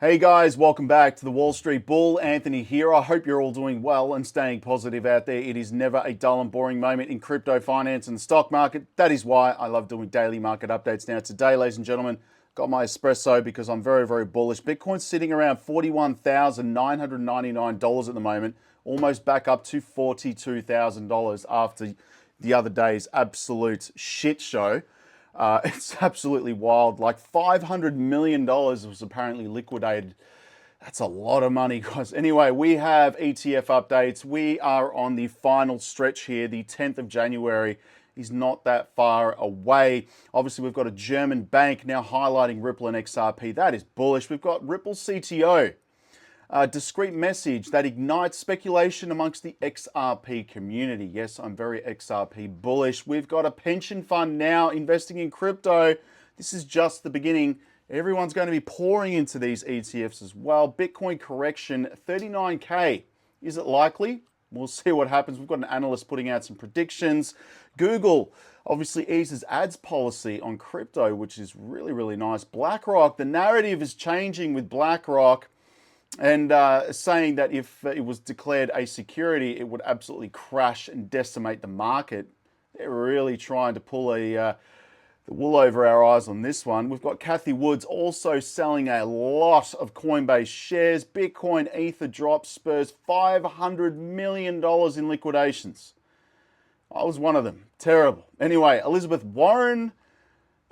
Hey guys, welcome back to the Wall Street Bull. Anthony here. I hope you're all doing well and staying positive out there. It is never a dull and boring moment in crypto, finance, and the stock market. That is why I love doing daily market updates. Now today, ladies and gentlemen, got my espresso because I'm very, very bullish. Bitcoin's sitting around $41,999 at the moment, almost back up to $42,000 after the other day's absolute shit show. It's absolutely wild. Like $500 million was apparently liquidated. That's a lot of money, guys. Anyway, we have ETF updates. We are on the final stretch here. The 10th of January is not that far away. Obviously, we've got a German bank now highlighting Ripple and XRP. That is bullish. We've got Ripple CTO. Discreet message that ignites speculation amongst the XRP community. Yes, I'm very XRP bullish. We've got a pension fund now investing in crypto. This is just the beginning. Everyone's going to be pouring into these ETFs as well. Bitcoin correction, 39K. Is it likely? We'll see what happens. We've got an analyst putting out some predictions. Google obviously eases ads policy on crypto, which is really, really nice. BlackRock, the narrative is changing with BlackRock. And saying that if it was declared a security, it would absolutely crash and decimate the market. They're really trying to pull the wool over our eyes on this one. We've got Cathie Woods also selling a lot of Coinbase shares. Bitcoin Ether drop spurs $500 million in liquidations. I was one of them. Terrible. Anyway, Elizabeth Warren,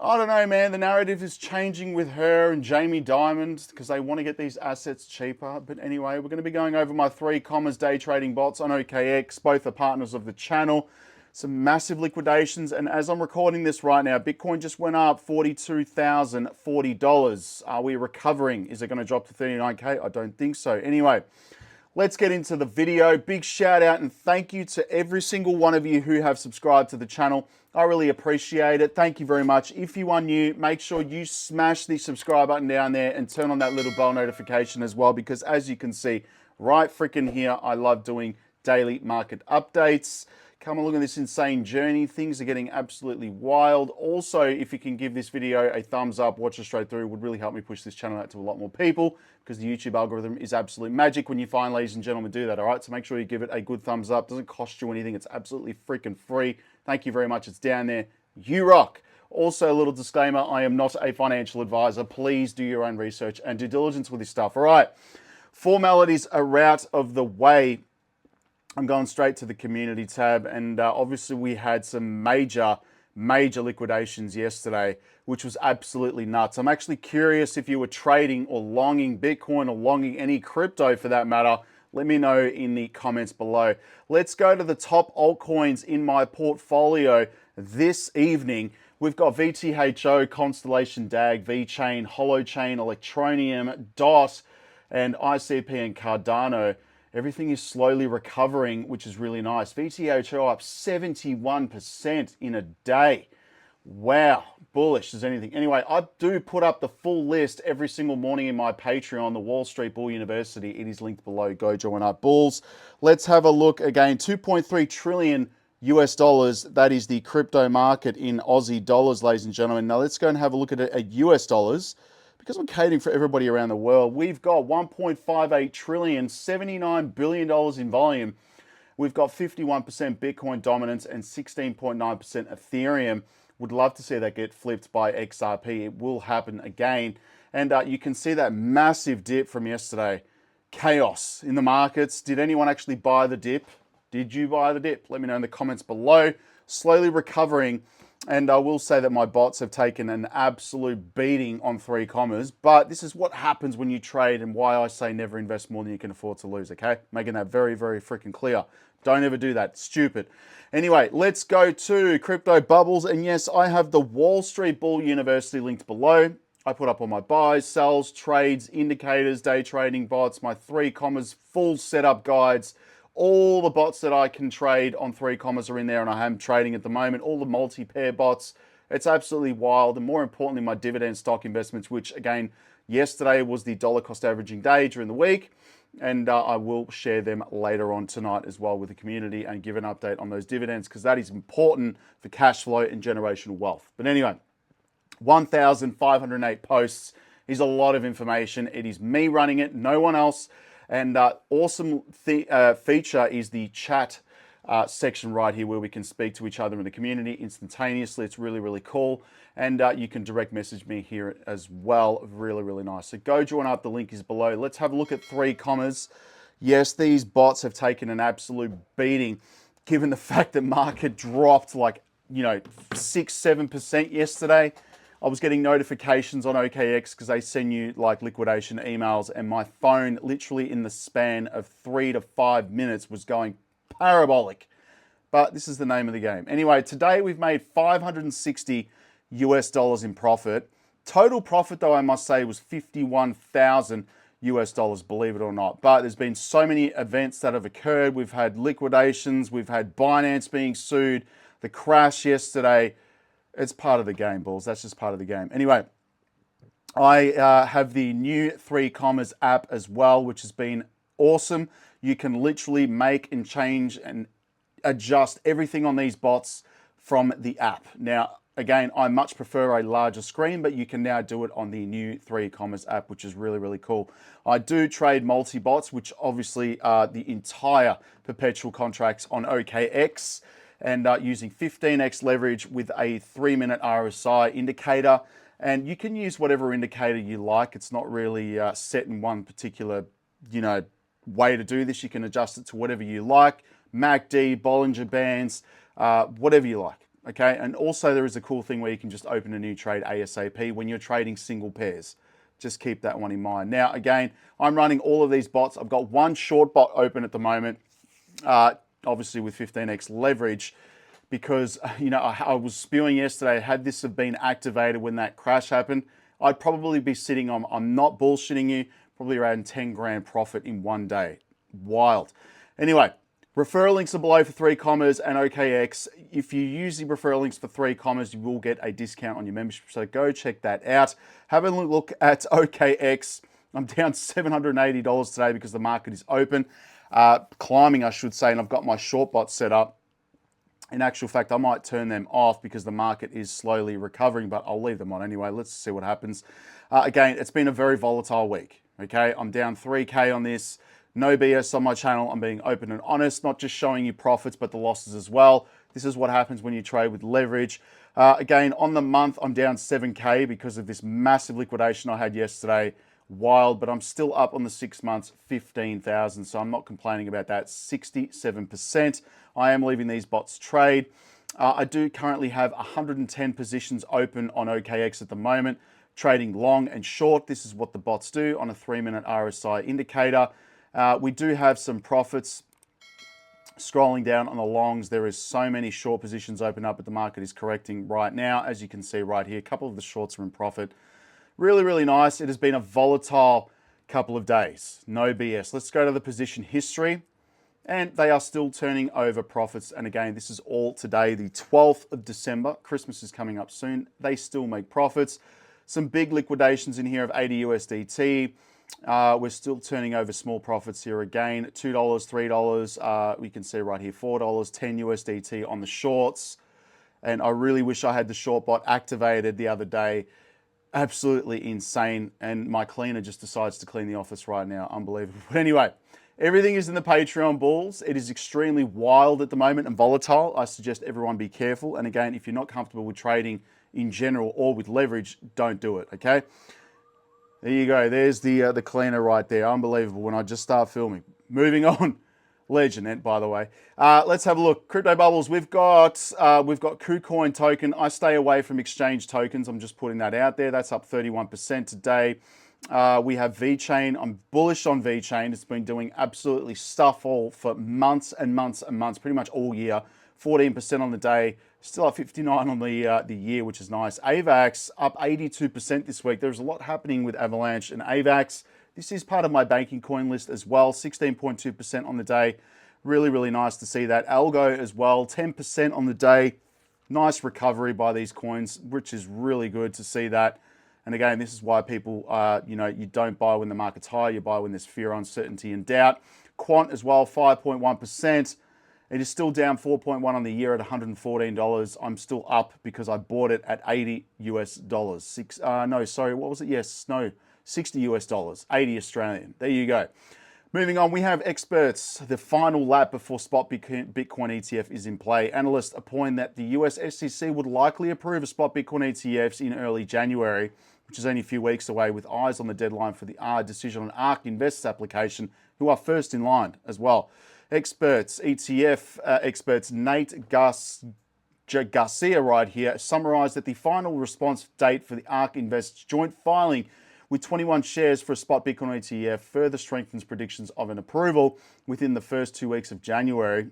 I don't know, man. The narrative is changing with her and Jamie Dimon because they want to get these assets cheaper. But anyway, we're going to be going over my 3 day trading bots on OKX. Both are partners of the channel. Some massive liquidations. And as I'm recording this right now, Bitcoin just went up $42,040. Are we recovering? Is it going to drop to 39K? I don't think so. Anyway, let's get into the video. Big shout out and thank you to every single one of you who have subscribed to the channel. I really appreciate it. Thank you very much. If you are new, make sure you smash the subscribe button down there and turn on that little bell notification as well, because as you can see right freaking here, I love doing daily market updates. Come along on this insane journey. Things are getting absolutely wild. Also, if you can give this video a thumbs up, watch it straight through, it would really help me push this channel out to a lot more people, because the YouTube algorithm is absolute magic when you find, ladies and gentlemen, do that, all right? So make sure you give it a good thumbs up. Doesn't cost you anything. It's absolutely freaking free. Thank you very much. It's down there. You rock. Also, a little disclaimer, I am not a financial advisor. Please do your own research and due diligence with this stuff, all right? Formalities are out of the way. I'm going straight to the community tab, and obviously we had some major liquidations yesterday, which was absolutely nuts. I'm actually curious if you were trading or longing Bitcoin or longing any crypto for that matter. Let me know in the comments below. Let's go to the top altcoins in my portfolio this evening. We've got VTHO, Constellation, DAG, VeChain, Holochain, Electroneum, DOT, and ICP and Cardano. Everything is slowly recovering, which is really nice. VTHO up 71% in a day. Wow, bullish as anything. Anyway, I do put up the full list every single morning in my Patreon, the Wall Street Bull University. It is linked below. Go join up, bulls. Let's have a look again. 2.3 trillion US dollars. That is the crypto market in Aussie dollars, ladies and gentlemen. Now let's go and have a look at it at US dollars, because I'm catering for everybody around the world. We've got 1.58 trillion, $79 billion in volume. We've got 51% Bitcoin dominance and 16.9% Ethereum. Would love to see that get flipped by XRP. It will happen again. And you can see that massive dip from yesterday. Chaos in the markets. Did anyone actually buy the dip? Did you buy the dip? Let me know in the comments below. Slowly recovering. And I will say that my bots have taken an absolute beating on 3 commas. But this is what happens when you trade, and why I say never invest more than you can afford to lose, okay? Making that very, very freaking clear. Don't ever do that. Stupid. Anyway, let's go to crypto bubbles. And yes, I have the Wall Street Bull University linked below. I put up all my buys, sells, trades, indicators, day trading bots, my 3 commas, full setup guides. All the bots that I can trade on 3 commas are in there, and I am trading at the moment. All the multi-pair bots. It's absolutely wild. And more importantly, my dividend stock investments, which again, yesterday was the dollar cost averaging day during the week. And I will share them later on tonight as well with the community and give an update on those dividends, because that is important for cash flow and generational wealth. But anyway, 1,508 posts is a lot of information. It is me running it, no one else. And awesome feature is the chat section right here where we can speak to each other in the community instantaneously. It's really, really cool. And you can direct message me here as well. Really, really nice. So go join up. The link is below. Let's have a look at 3 commas. Yes, these bots have taken an absolute beating given the fact that market dropped like, 6-7% yesterday. I was getting notifications on OKX because they send you like liquidation emails, and my phone literally in the span of 3 to 5 minutes was going parabolic. But this is the name of the game. Anyway, today we've made $560 in profit. Total profit, though, I must say, was $51,000, believe it or not. But there's been so many events that have occurred. We've had liquidations, we've had Binance being sued, the crash yesterday. It's part of the game, bulls. That's just part of the game. Anyway, I have the new 3 commas app as well, which has been awesome. You can literally make and change and adjust everything on these bots from the app. Now, again, I much prefer a larger screen, but you can now do it on the new 3 commas app, which is really, really cool. I do trade multi-bots, which obviously are the entire perpetual contracts on OKX, and using 15x leverage with a 3-minute RSI indicator. And you can use whatever indicator you like. It's not really set in one particular, way to do this. You can adjust it to whatever you like. MACD, Bollinger Bands, whatever you like. Okay, and also there is a cool thing where you can just open a new trade ASAP when you're trading single pairs. Just keep that one in mind. Now, again, I'm running all of these bots. I've got one short bot open at the moment. Obviously with 15x leverage, because I was spewing yesterday. Had this have been activated when that crash happened, I'd probably be sitting on, I'm not bullshitting you, probably around 10 grand profit in one day. Wild. Anyway, referral links are below for 3 commas and OKX. If you use the referral links for 3 commas, you will get a discount on your membership. So go check that out. Have a look at OKX. I'm down $780 today because the market is open. Climbing, I should say, and I've got my short bot set up. In actual fact, I might turn them off because the market is slowly recovering, but I'll leave them on anyway. Let's see what happens. Again, it's been a very volatile week. Okay, I'm down 3K on this. No BS on my channel. I'm being open and honest, not just showing you profits, but the losses as well. This is what happens when you trade with leverage. Again, on the month, I'm down 7K because of this massive liquidation I had yesterday. Wild, but I'm still up on the 6 months, 15,000. So I'm not complaining about that. 67%. I am leaving these bots trade. I do currently have 110 positions open on OKX at the moment, trading long and short. This is what the bots do on a 3-minute RSI indicator. We do have some profits. Scrolling down on the longs, there is so many short positions open up, but the market is correcting right now. As you can see right here, a couple of the shorts are in profit. Really, really nice. It has been a volatile couple of days. No BS. Let's go to the position history. And they are still turning over profits. And again, this is all today, the 12th of December. Christmas is coming up soon. They still make profits. Some big liquidations in here of 80 USDT. We're still turning over small profits here again. $2, $3. We can see right here, $4, 10 USDT on the shorts. And I really wish I had the short bot activated the other day. Absolutely insane. And my cleaner just decides to clean the office right now. Unbelievable. But anyway, everything is in the Patreon, bulls. It is extremely wild at the moment and volatile. I suggest everyone be careful. And again, if you're not comfortable with trading in general or with leverage, don't do it, okay? There you go. There's the cleaner right there. Unbelievable when I just start filming. Moving on. Legend, by the way. Let's have a look. Crypto bubbles. We've got KuCoin token. I stay away from exchange tokens. I'm just putting that out there. That's up 31% today. We have VeChain. I'm bullish on VeChain. It's been doing absolutely stuff all for months and months and months, pretty much all year. 14% on the day. Still up 59 on the year, which is nice. AVAX up 82% this week. There's a lot happening with Avalanche and AVAX. This is part of my banking coin list as well. 16.2% on the day. Really, really nice to see that. ALGO as well, 10% on the day. Nice recovery by these coins, which is really good to see that. And again, this is why people, you don't buy when the market's high. You buy when there's fear, uncertainty, and doubt. Quant as well, 5.1%. It is still down 4.1 on the year at $114. I'm still up because I bought it at $80 US. No, sorry, what was it? Yes, no, $60 US, 80 Australian. There you go. Moving on, we have experts. The final lap before spot Bitcoin ETF is in play. Analysts are pointing that the US SEC would likely approve a spot Bitcoin ETFs in early January, which is only a few weeks away, with eyes on the deadline for the decision on ARK Invest's application, who are first in line as well. Experts, ETF experts Nate Garcia right here summarized that the final response date for the ARK Invest joint filing with 21 shares for a spot Bitcoin ETF further strengthens predictions of an approval within the first 2 weeks of January.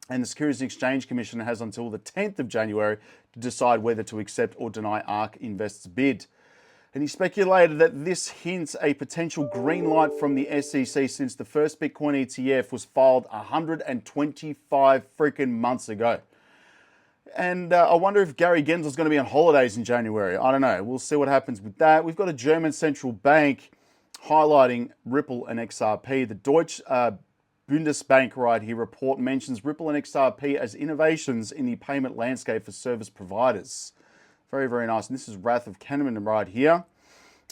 And the Securities and Exchange Commission has until the 10th of January to decide whether to accept or deny ARK Invest's bid. And he speculated that this hints a potential green light from the SEC since the first Bitcoin ETF was filed 125 freaking months ago. And I wonder if Gary Gensel's going to be on holidays in January. I don't know. We'll see what happens with that. We've got a German central bank highlighting Ripple and XRP. The Deutsche Bundesbank right here report mentions Ripple and XRP as innovations in the payment landscape for service providers. Very, very nice. And this is Wrath of Kahneman right here.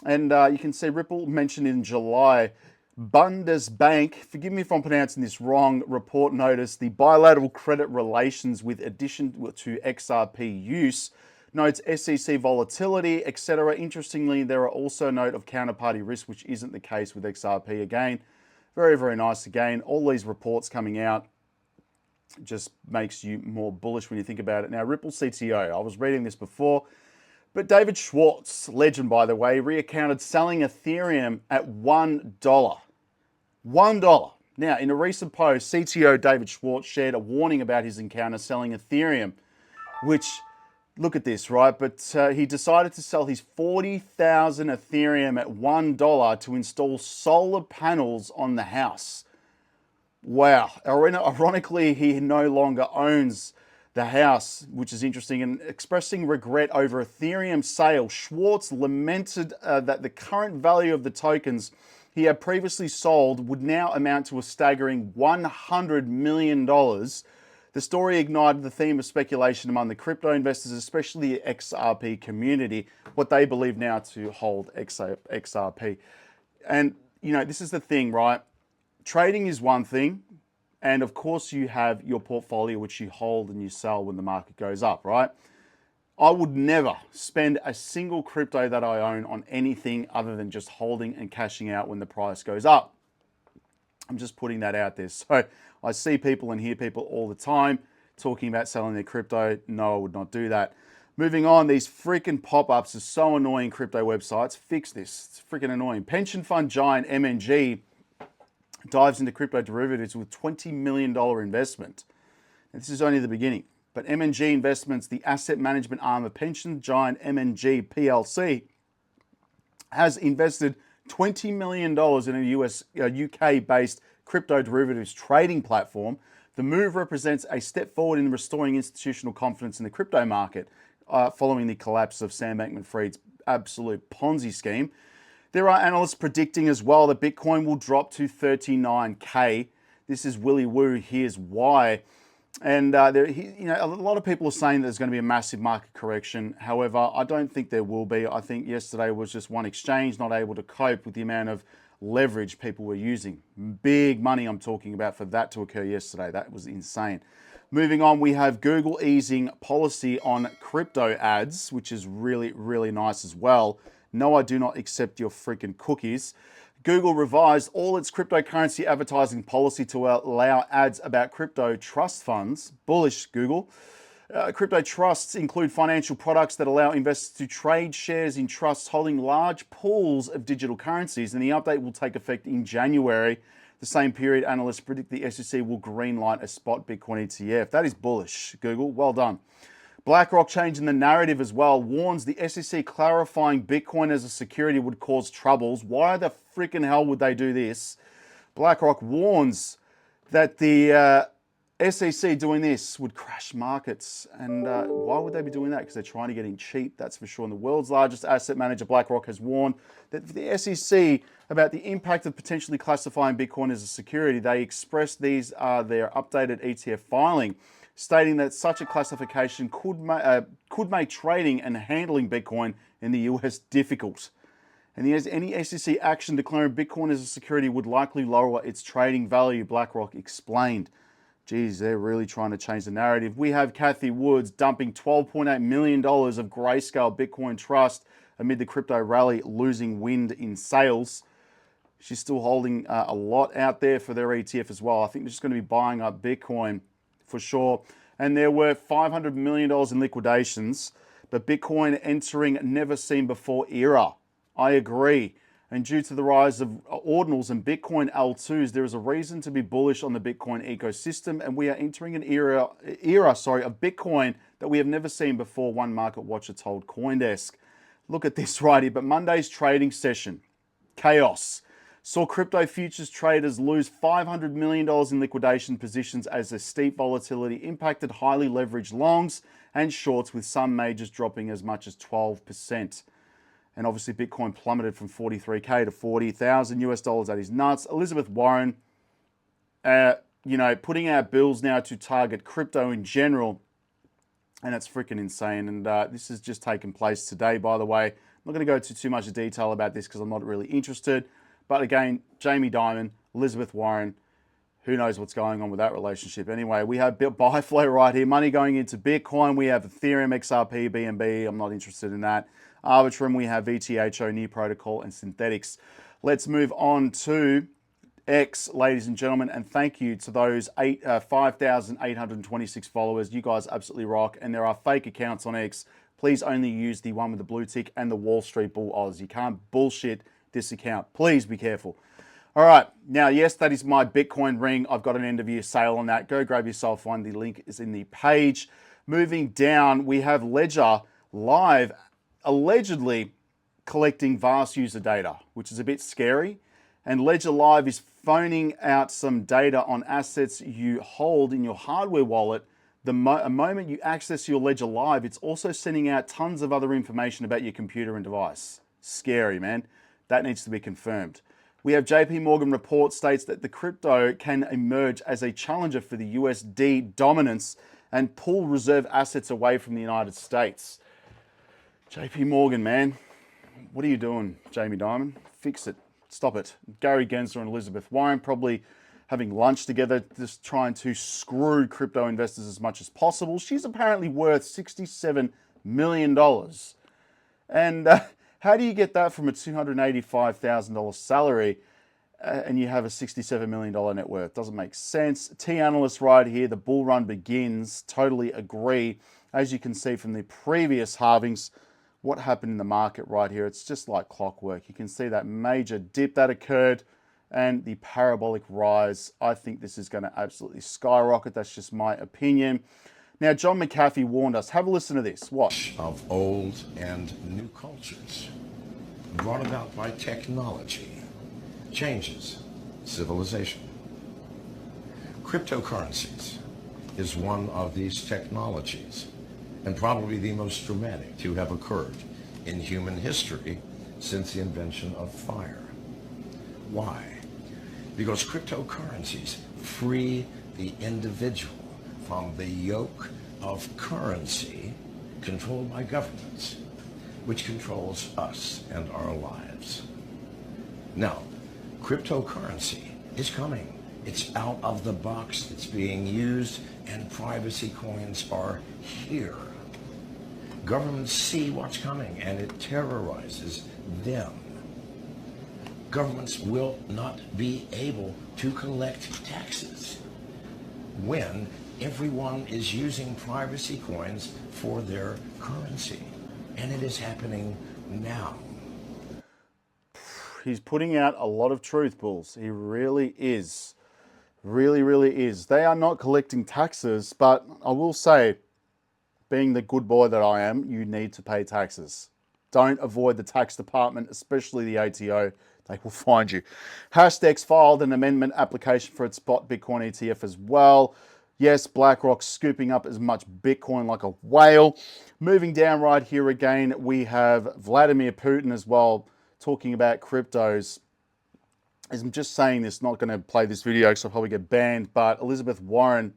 And you can see Ripple mentioned in July. Bundesbank, forgive me if I'm pronouncing this wrong, report noticed the bilateral credit relations with addition to XRP use, notes SEC volatility, etc. Interestingly, there are also a note of counterparty risk, which isn't the case with XRP. Again, very, very nice. Again, all these reports coming out just makes you more bullish when you think about it. Now, Ripple CTO, I was reading this before, but David Schwartz, legend by the way, reaccounted selling Ethereum at $1. $1. Now, in a recent post, CTO David Schwartz shared a warning about his encounter selling Ethereum, which, look at this, right? But he decided to sell his 40,000 Ethereum at $1 to install solar panels on the house. Wow. Ironically, he no longer owns the house, which is interesting. And expressing regret over Ethereum sale, Schwartz lamented that the current value of the tokens he had previously sold would now amount to a staggering $100 million. The story ignited the theme of speculation among the crypto investors, especially the XRP community, what they believe now to hold XRP. And, you know, this is the thing, right? Trading is one thing. And of course you have your portfolio, which you hold and you sell when the market goes up, right? I would never spend a single crypto that I own on anything other than just holding and cashing out when the price goes up. I'm just putting that out there. So I see people and hear people all the time talking about selling their crypto. No, I would not do that. Moving on, these freaking pop-ups are so annoying, crypto websites. Fix this. It's freaking annoying. Pension fund giant MNG dives into crypto derivatives with $20 million investment. And this is only the beginning. But MNG Investments, the asset management arm of pension giant MNG PLC, has invested $20 million in a UK-based crypto derivatives trading platform. The move represents a step forward in restoring institutional confidence in the crypto market following the collapse of Sam Bankman-Fried's absolute Ponzi scheme. There are analysts predicting as well that Bitcoin will drop to 39K. This is Willy Woo. Here's why. And a lot of people are saying there's going to be a massive market correction. However, I don't think there will be. I think yesterday was just one exchange not able to cope with the amount of leverage people were using. Big money I'm talking about for that to occur yesterday. That was insane. Moving on, we have Google easing policy on crypto ads, which is really, really nice as well. No, I do not accept your freaking cookies. Google revised all its cryptocurrency advertising policy to allow ads about crypto trust funds. Bullish, Google. Crypto trusts include financial products that allow investors to trade shares in trusts holding large pools of digital currencies, and the update will take effect in January. The same period, analysts predict the SEC will greenlight a spot Bitcoin ETF. That is bullish, Google. Well done. BlackRock changing the narrative as well, warns the SEC clarifying Bitcoin as a security would cause troubles. Why the freaking hell would they do this? BlackRock warns that the SEC doing this would crash markets. And why would they be doing that? Because they're trying to get in cheap, that's for sure. And the world's largest asset manager, BlackRock, has warned that for the SEC about the impact of potentially classifying Bitcoin as a security. They expressed these are their updated ETF filing, stating that such a classification could make trading and handling Bitcoin in the US difficult. And any SEC action declaring Bitcoin as a security would likely lower its trading value, BlackRock explained. Geez, they're really trying to change the narrative. We have Cathie Woods dumping $12.8 million of Grayscale Bitcoin Trust amid the crypto rally, losing wind in sales. She's still holding a lot out there for their ETF as well. I think they're just going to be buying up Bitcoin for sure. And there were $500 million in liquidations, but Bitcoin entering never seen before era. I agree. And due to the rise of ordinals and Bitcoin L2s, there is a reason to be bullish on the Bitcoin ecosystem, and we are entering an era of Bitcoin that we have never seen before, one market watcher told CoinDesk. Look at this right here, but Monday's trading session, chaos. Saw crypto futures traders lose $500 million in liquidation positions as the steep volatility impacted highly leveraged longs and shorts, with some majors dropping as much as 12%. And obviously Bitcoin plummeted from 43K to 40,000 US dollars. That is nuts. Elizabeth Warren, putting out bills now to target crypto in general. And it's freaking insane. And this has just taken place today, by the way. I'm not going to go into too much detail about this because I'm not really interested. But again, Jamie Dimon, Elizabeth Warren, who knows what's going on with that relationship. Anyway, we have buy flow right here. Money going into Bitcoin. We have Ethereum, XRP, BNB. I'm not interested in that. Arbitrum, we have VTHO, Near Protocol, and Synthetics. Let's move on to X, ladies and gentlemen, and thank you to those 5,826 followers. You guys absolutely rock, and there are fake accounts on X. Please only use the one with the blue tick and the Wall Street Bull Oz. You can't bullshit this account. Please be careful. All right, now, yes, that is my Bitcoin ring. I've got an end of year sale on that. Go grab yourself one. The link is in the page. Moving down, we have Ledger Live allegedly collecting vast user data, which is a bit scary. And Ledger Live is phoning out some data on assets you hold in your hardware wallet. A moment you access your Ledger Live, it's also sending out tons of other information about your computer and device. Scary, man. That needs to be confirmed. We have JP Morgan report states that the crypto can emerge as a challenger for the USD dominance and pull reserve assets away from the United States. JP Morgan, man, what are you doing, Jamie Dimon? Fix it. Stop it. Gary Gensler and Elizabeth Warren probably having lunch together, just trying to screw crypto investors as much as possible. She's apparently worth $67 million. And how do you get that from a $285,000 salary and you have a $67 million net worth? Doesn't make sense. T-Analyst right here, the bull run begins. Totally agree. As you can see from the previous halvings, what happened in the market right here, it's just like clockwork. You can see that major dip that occurred and the parabolic rise. I think this is going to absolutely skyrocket. That's just my opinion. Now, John McAfee warned us. Have a listen to this. Watch. Of old and new cultures brought about by technology changes civilization. Cryptocurrencies is one of these technologies, and probably the most dramatic to have occurred in human history since the invention of fire. Why? Because cryptocurrencies free the individual from the yoke of currency controlled by governments, which controls us and our lives. Now, cryptocurrency is coming. It's out of the box, it's being used, and privacy coins are here. Governments see what's coming, and it terrorizes them. Governments will not be able to collect taxes when everyone is using privacy coins for their currency. And it is happening now. He's putting out a lot of truth, Bulls. He really is. Really, really is. They are not collecting taxes, but I will say, being the good boy that I am, you need to pay taxes. Don't avoid the tax department, especially the ATO. They will find you. Hashdex filed an amendment application for its spot Bitcoin ETF as well. Yes, BlackRock scooping up as much Bitcoin like a whale. Moving down right here again, we have Vladimir Putin as well, talking about cryptos. As I'm just saying this, not going to play this video because I'll probably get banned, but Elizabeth Warren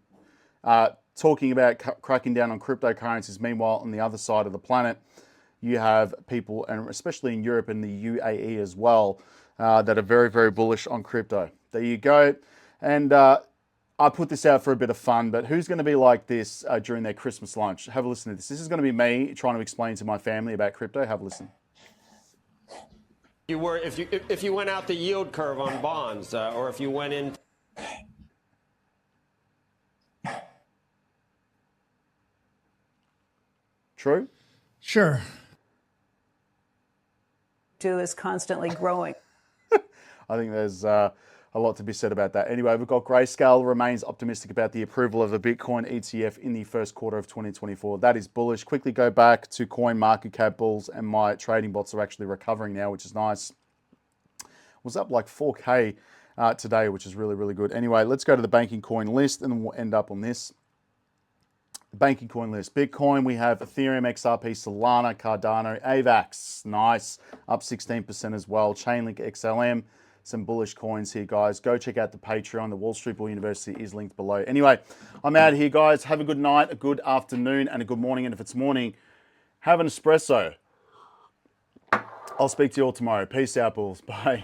talking about cracking down on cryptocurrencies. Meanwhile, on the other side of the planet, you have people, and especially in Europe and the UAE as well, that are very, very bullish on crypto. There you go. And I put this out for a bit of fun, but who's going to be like this during their Christmas lunch? Have a listen to this. This is going to be me trying to explain to my family about crypto. Have a listen. If you went out the yield curve on bonds, or if you went in. True? Sure. Is constantly growing. I think there's a lot to be said about that. Anyway, we've got Grayscale remains optimistic about the approval of the Bitcoin ETF in the first quarter of 2024. That is bullish. Quickly go back to coin market cap bulls, and my trading bots are actually recovering now, which is nice. Was up like 4K today, which is really, really good. Anyway, let's go to the banking coin list, and then we'll end up on this. Banking coin list. Bitcoin, we have Ethereum, XRP, Solana, Cardano, AVAX. Nice. Up 16% as well. Chainlink, XLM. Some bullish coins here, guys. Go check out the Patreon. The Wall Street Bull University is linked below. Anyway, I'm out here, guys. Have a good night, a good afternoon, and a good morning. And if it's morning, have an espresso. I'll speak to you all tomorrow. Peace out, bulls. Bye.